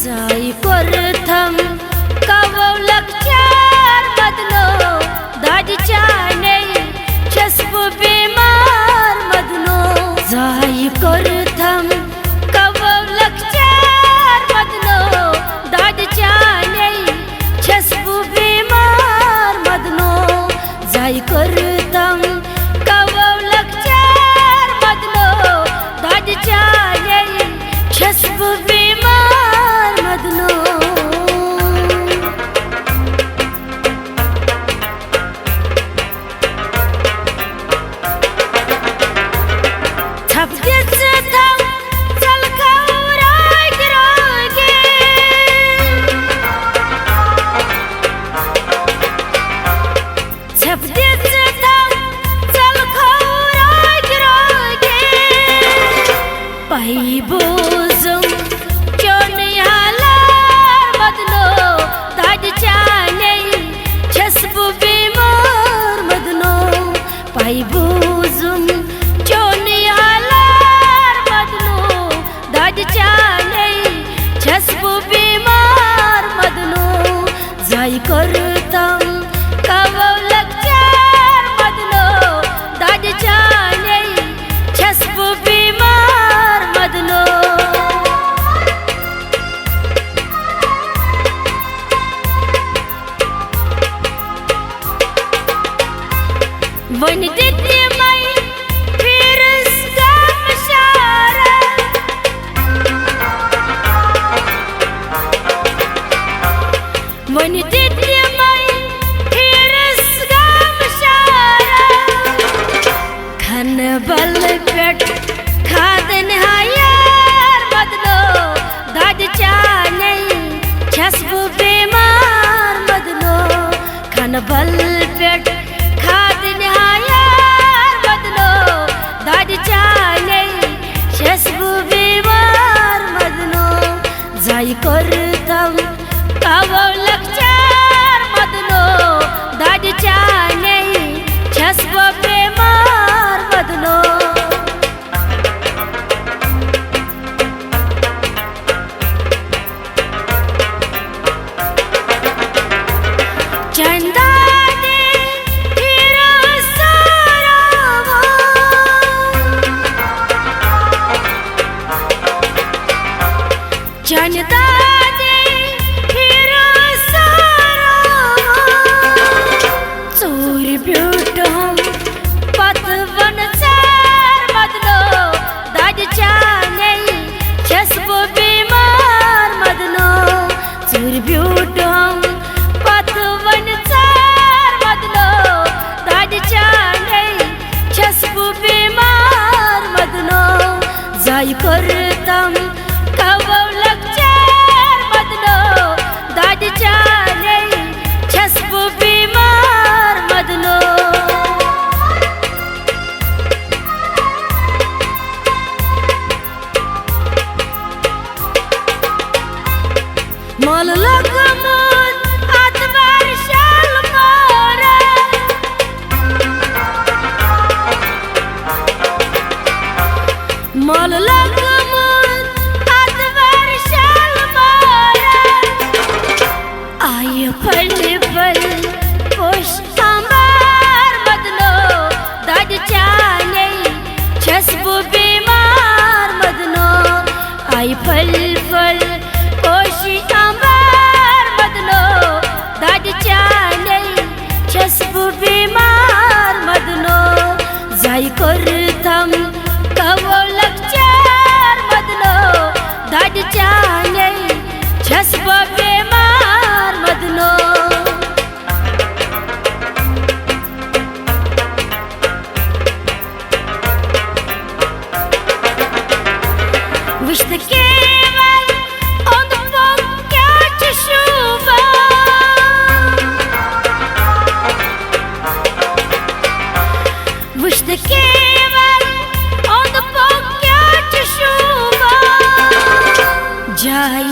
Zaye Kurtham Kawo Lukchaar MADNO Dad chane chasbu bimar MADNO Zaye Kurtham Kawo Lukchaar MADNO Dad chane chasbu bimar MADNO Zaye Kurtham Kawo Lukchaar MADNO Dad chane chasbu bimar MADNO Bozum choniyalar MADNO Dad chane chasbu bimar MADNO Pai bozum choniyalar MADNO Dad chane chasbu bimar MADNO Zaye Kurtham Kawo Lukchaar MADNO Dad chane chasbu bimar MADNO When did my fears come shower? When did my fears come shower? Khan bal pet khaden hayar MADNO Dad chane chasbu bimar MADNO Khan bal pet khaden hayar MADNO Dad chane chasbu bimar MADNO Zaye Kurtham Kawo Lukchaar MADNO Dad chane chasbu bimar MADNO Chanda de hero sarava Chanda de hero sarava Chori beautam patvan char MADNO Dad chane chasbu bimar MADNO Chori beautam patvan char MADNO Dad chane chasbu bimar MADNO Zaye Kurtham Kawo Lukchaar MADNO Dad chane chasbu bimar MADNO Mal lagmut advar shal mora Mal lagmut advar shal mora Ay pal pal kosh ambar MADNO Dad chane chasbu bimar MADNO Ay pal pal kosh ambar MADNO Dad chane chasbu bimar MADNO Zaye Kurtham Kawo Lukchaar MADNO Dad chane chasbu bimar MADNO Wish the KEWAL on the phone catch a shuba Wish the KEWAL on the phone catch a shuba Jai